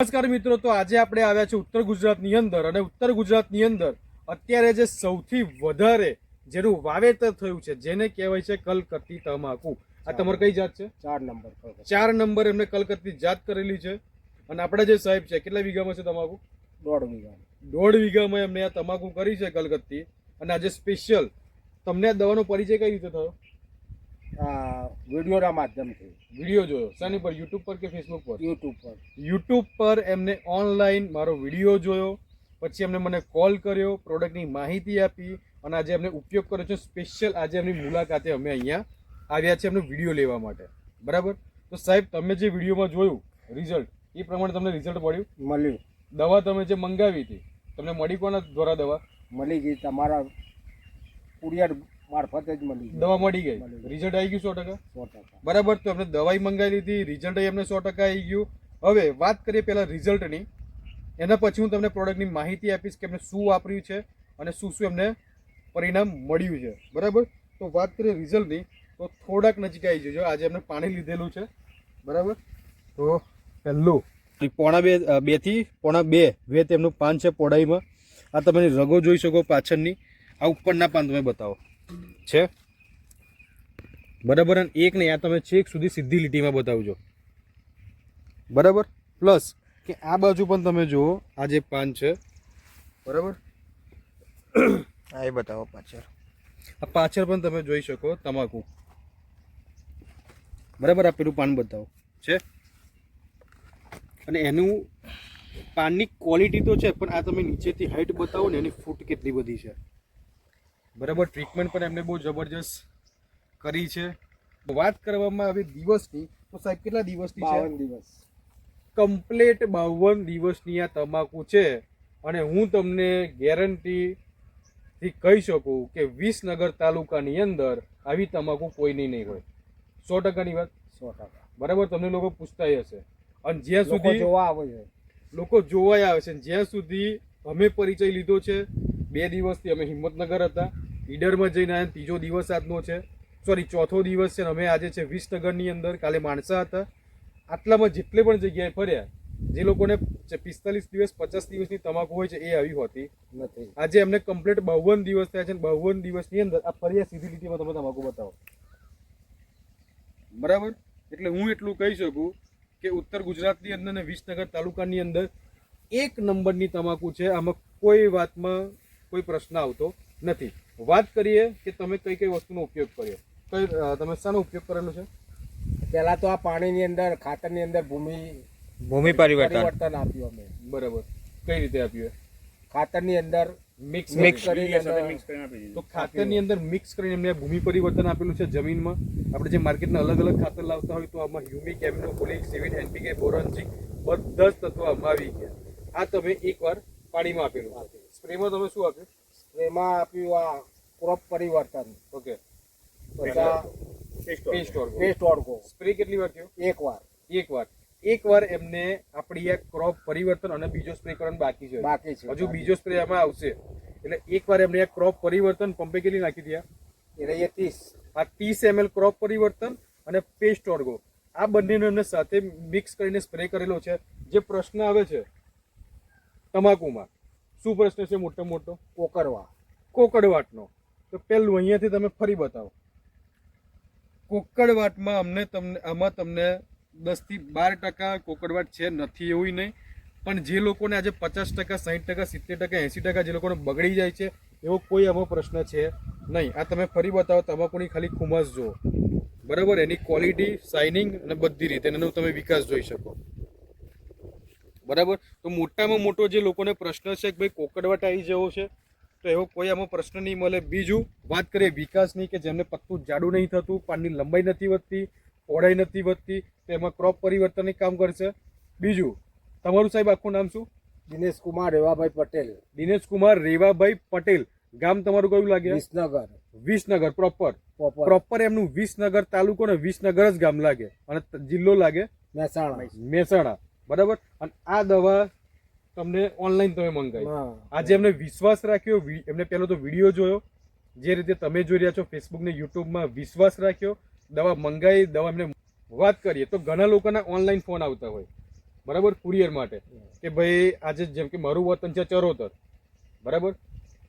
નમસ્કાર મિત્રો, તો આજે આપણે આવ્યા છે ઉત્તર ગુજરાતની અંદર અને ઉત્તર ગુજરાતની અંદર અત્યારે જે સૌથી વધારે જેનું વાવેતર થયું છે જેને કહેવાય છે કલકત્તી તમાકુ. આ તમારી કઈ જાત છે? 4 નંબર એમને કલકત્તી જાત કરેલી છે. અને આપણા જે સાહેબ છે કેટલા વીઘામાં છે તમાકુ? 1.5 વીઘામાં એમને આ તમાકુ કરી છે કલકત્તી. અને આજે સ્પેશિયલ તમને આ દવાનો પરિચય કઈ રીતે થયો? વિડીયોના માધ્યમથી વિડીયો જોયો. શાની પર? યુટ્યુબ પર કે ફેસબુક પર? યુટ્યુબ પર એમને ઓનલાઈન મારો વિડીયો જોયો, પછી એમને મને કોલ કર્યો, પ્રોડક્ટની માહિતી આપી અને આજે એમને ઉપયોગ કર્યો છે. સ્પેશિયલ આજે એમની મુલાકાતે અમે અહીંયા આવ્યા છે એમનો વિડીયો લેવા માટે. બરાબર? તો સાહેબ, તમે જે વિડીયોમાં જોયું રિઝલ્ટ એ પ્રમાણે તમને રિઝલ્ટ મળ્યું. દવા તમે જે મંગાવી હતી તમને મળી કોના દ્વારા? દવા મળી ગઈ, તમારા કુરિયર મારફતે જ મળી ગઈ. દવા મળી ગઈ, રિઝલ્ટ આવી ગયું 100%. બરાબર? તો એમને દવાઈ મંગાવી લીધી, રિઝલ્ટ એમને 100% આવી ગયું. હવે વાત કરીએ પહેલા રિઝલ્ટની, એના પછી હું તમને પ્રોડક્ટની માહિતી આપીશ કે એમને શું વાપર્યું છે અને શું શું એમને પરિણામ મળ્યું છે. બરાબર? તો વાત કરીએ રિઝલ્ટની તો થોડાક નજીક આવી જજો. આજે એમને પાણી લીધેલું છે. બરાબર? તો પહેલું 1.5 થી 1.5 વેત એમનું પાન છે પહોળાઈમાં. આ તમે રગો જોઈ શકો પાછળની. આ ઉપરના પાન તમે બતાવો છે. બરાબર? અને એક નહીં, આ તમે છેક સુધી સીધી લીટીમાં બતાવજો. બરાબર? પ્લસ કે આ બાજુ પણ તમે જુઓ, આ જે પાન છે, બરાબર, આ એ બતાવો પાછળ. આ પાછળ પણ તમે જોઈ શકો તમાકુ. બરાબર? આ પેલું પાન બતાવો છે. અને એનું પાનની ક્વોલિટી તો છે, પણ આ તમે નીચેથી હાઈટ બતાવો ને એની ફૂટ કેટલી બધી છે. બરાબર? ટ્રીટમેન્ટ પણ એમને બહુ જબરજસ્ત કરી છે. વાત કરવામાં આવે દિવસની તો સાહેબ કેટલા દિવસની છે? 52 દિવસ. કમ્પ્લેટ 52 દિવસની આ તમાકુ છે. અને હું તમને ગેરંટીથી કહી શકું કે વિસનગર તાલુકાની અંદર આવી તમાકુ કોઈની નહીં હોય. 100%ની વાત. 100%. બરાબર? તમને લોકો પૂછતા હશે અને જ્યાં સુધી જોવા આવે છે, લોકો જોવાય આવે છે, જ્યાં સુધી અમે પરિચય લીધો છે 2 દિવસથી અમે હિંમતનગર હતા, ઈડરમાં જઈને આવ્યા, ત્રીજો દિવસ આજનો છે, સોરી ચોથો દિવસ છે. અમે આજે છે વિસનગરની અંદર, કાલે માણસા હતા. આટલામાં જેટલે પણ જગ્યાએ ફર્યા, જે લોકોને 45 દિવસ 50 દિવસની તમાકુ હોય છે એ આવી હોતી નથી. આજે એમને કમ્પ્લીટ 52 દિવસ થયા છે. 52 દિવસની અંદર આ ફર્યા સીધી લીટીમાં તમે તમાકુ બતાવો. બરાબર? એટલે હું એટલું કહી શકું કે ઉત્તર ગુજરાતની અંદર અને વિસનગર તાલુકાની અંદર 1 નંબરની તમાકુ છે. આમાં કોઈ વાતમાં કોઈ પ્રશ્ન આવતો નથી. વાત કરીએ કે તમે કઈ કઈ વસ્તુનો ઉપયોગ કર્યો, તમે શાનો ઉપયોગ કરેલો છે? પહેલા તો આ પાણીની અંદર, ખાતરની અંદર ભૂમિ પરિવર્તન આપ્યું અમે. બરાબર? કઈ રીતે આપ્યું? ખાતરની અંદર મિક્સ કરીને તો ખાતરની અંદર મિક્સ કરીને એમને ભૂમિ પરિવર્તન આપેલું છે જમીનમાં. આપણે જે માર્કેટના અલગ અલગ ખાતર લાવતા હોય તો આમાં હ્યુમિક, એમિનો, ફોલિક, સિવિટ, એનપીકે, બોરોન, ઝિંક બધા જ તત્વો આમાં આવી ગયા. આ તમે એકવાર પાણીમાં આપેલું. સ્પ્રેમાં તમે શું આપ્યું? સ્પ્રેમાં આપ્યું આ ક્રોપ પરિવર્તન. ઓકે. પેસ્ટ ઓર્ગો. સ્પ્રે કેટલી વાર થયો? એકવાર એમને આપણી આ ક્રોપ પરિવર્તન અને બીજો સ્પ્રે કરવાનો બાકી છે. હજુ છે. બીજો સ્પ્રે આમાં આવશે. એટલે એકવાર એમને આ ક્રોપ પરિવર્તન પંપે કેટલી નાખી દીધા? એટલે 30. આ 30 ml ક્રોપ પરિવર્તન અને પેસ્ટ ઓર્ગો આ બંનેને એમને સાથે મિક્સ કરીને સ્પ્રે કરેલો છે. જે પ્રશ્ન આવે છે તમાકુમાં, શું પ્રશ્ન છે મોટો? કોકડવાટનો. તો પહેલું અહીંયાથી તમે ફરી બતાવો. કોકડવાટમાં આમાં તમને 10 થી 12% કોકડવાટ છે, નથી એવું નહીં. પણ જે લોકોને આજે 50%, 60%, 70%, 80% જે લોકોને બગડી જાય છે એવો કોઈ આમાં પ્રશ્ન છે નહીં. આ તમે ફરી બતાવો. તમાકુની ખાલી ખુમાસ જુઓ. બરાબર? એની ક્વોલિટી, શાઇનિંગ અને બધી રીતે એનો તમે વિકાસ જોઈ શકો. બરાબર? તો મોટામાં મોટો જે લોકોને પ્રશ્ન છે કે ભાઈ કોકડવાટ આવી જવો છે, તો એવો કોઈ આમાં પ્રશ્ન નહીં મળે. બીજું વાત કરીએ વિકાસની, કે જેમને પત્તું જાડું નહીં થતું, પાનની લંબાઈ નથી વધતી, પહોળાઈ નથી વધતી, તો એમાં ક્રોપ પરિવર્તનની કામ કરશે. બીજું, તમારું સાહેબ આખું નામ શું? દિનેશ કુમાર રેવાભાઈ પટેલ. દિનેશ કુમાર રેવાભાઈ પટેલ. ગામ તમારું કયું લાગે? વિસનગર. પ્રોપર એમનું વિસનગર તાલુકો ને વિસનગર જ ગામ લાગે અને જિલ્લો લાગે મહેસાણા. બરાબર? અને આ દવા તમને ઓનલાઈન તમે મંગાવી. આજે એમને વિશ્વાસ રાખ્યો, એમને પહેલો તો વિડીયો જોયો, જે રીતે તમે જોઈ રહ્યા છો ફેસબુક ને યુટ્યુબમાં, વિશ્વાસ રાખ્યો, દવા મંગાવી, દવા એમને વાત કરીએ તો ઘણા લોકોના ઓનલાઈન ફોન આવતા હોય. બરાબર, કુરિયર માટે કે ભાઈ આજે જેમ કે મારું વતન છે ચરોતર, બરાબર,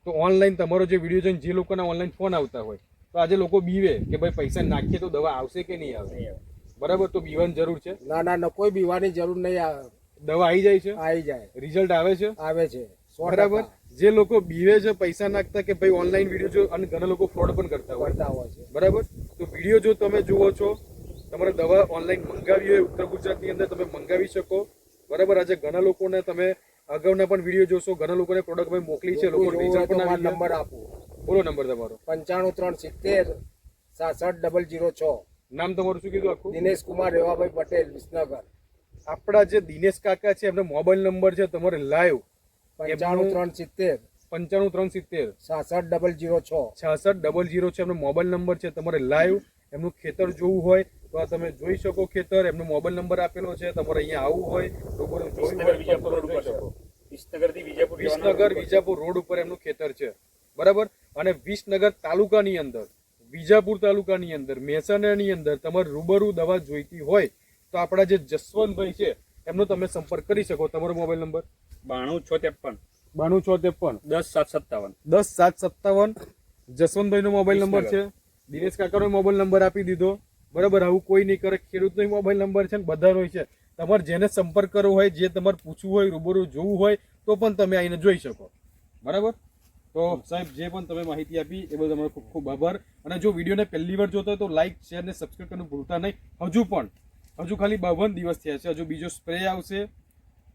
તો ઓનલાઈન તમારો જે વિડીયો જોઈને જે લોકોના ઓનલાઈન ફોન આવતા હોય તો આજે લોકો બીવે કે ભાઈ પૈસા નાખીએ તો દવા આવશે કે નહીં આવે, બરાબર, તો બીવાની જરૂર છે? ના કોઈ બીવાની જરૂર નહીં આવે, દવા આવી જાય છે, આવી જાય, રિઝલ્ટ આવે છે, આવે છે 100% બરાબર. જે લોકો બીવે છે પૈસા નાખતા કે ભાઈ ઓનલાઈન વિડીયો જો, અને ઘણા લોકો ફ્રોડ પણ કરતા હોય, કરતા હોય છે. બરાબર, તો વિડીયો જો તમે જુઓ છો, તમારે દવા ઓનલાઈન મંગાવી હોય ઉત્તર ગુજરાતની અંદર તમે મંગાવી શકો, બરાબર. આજે ઘણા લોકોને તમે અગાઉના પણ વિડીયો જોશો, ઘણા લોકોને પ્રોડક્ટ ભાઈ મોકલી છે, લોકો રિઝલ્ટ પણ આવી ગયા. નંબર આપું, બોલો નંબર તમારો. 95 370 66 006. નામ તમારું શું કીધું આખું? દિનેશ કુમાર રેવાભાઈ પટેલ, વિસનગર. આપણા જે દિનેશ કાકા છે એમનો મોબાઈલ નંબર છે તમારે લાઈવ 95 95 370 370 006. 66 006 છે એમનો મોબાઈલ નંબર છે. તમારે લાઈવ એમનું ખેતર જોવું હોય તો આ તમે જોઈ શકો ખેતર, એમનો મોબાઈલ નંબર આપેલો છે. તમારે અહીંયા આવવું હોય રૂબરૂ જોવું હોય તો તમે જોઈ શકો. વિસનગર વિજાપુર રોડ ઉપર એમનું ખેતર છે, બરાબર. અને વિસનગર તાલુકાની અંદર, વિજાપુર તાલુકાની અંદર, મહેસાણાની અંદર તમારે રૂબરૂ દવા જોઈતી હોય તો આપણા જે જસવંતભાઈ છે એમનો તમે સંપર્ક કરી શકો. તમારો મોબાઈલ નંબર 92 92 653 10 757. જસવંતભાઈનો મોબાઈલ નંબર છે, દિનેશ કાકાનો મોબાઈલ નંબર આપી દીધો, બરાબર. આવું કોઈ નહીં કરે, ખેડૂતનો મોબાઈલ નંબર છે ને બધાનો છે. તમારે જેને સંપર્ક કરવો હોય, જે તમારે પૂછવું હોય, રૂબરૂ જોવું હોય તો પણ તમે આવીને જોઈ શકો, બરાબર. તો સાહેબ જે પણ તમે માહિતી આપી એ બદલ તમારો ખૂબ ખૂબ આભાર. અને જો વિડીયોને પહેલી વાર જોતા હોય તો લાઈક, શેર અને સબસ્ક્રાઈબ કરવાનું ભૂલતા નહીં. હજુ ખાલી 52 દિવસ થયા છે, હજુ બીજો સ્પ્રે આવશે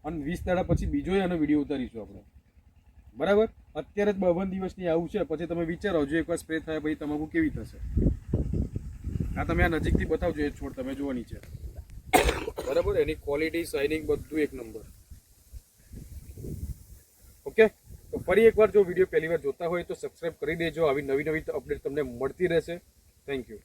અને 20 દાડા પછી બીજો એનો વિડીયો ઉતારીશું આપણે, બરાબર. અત્યારે જ 52 દિવસની આવું છે, પછી તમે વિચારો જો એકવાર સ્પ્રે થાય પછી તમાકુ કેવી થશે. આ તમે આ નજીકથી બતાવજો, એ છોડ તમે જુઓ નીચે, બરાબર. એની ક્વોલિટી, શાઇનિંગ બધું એક નંબર. ઓકે, તો ફરી એકવાર જો વિડીયો પહેલી વાર જોતા હોય તો સબસ્ક્રાઇબ કરી દેજો. આવી નવી અપડેટ તમને મળતી રહેશે. Thank you.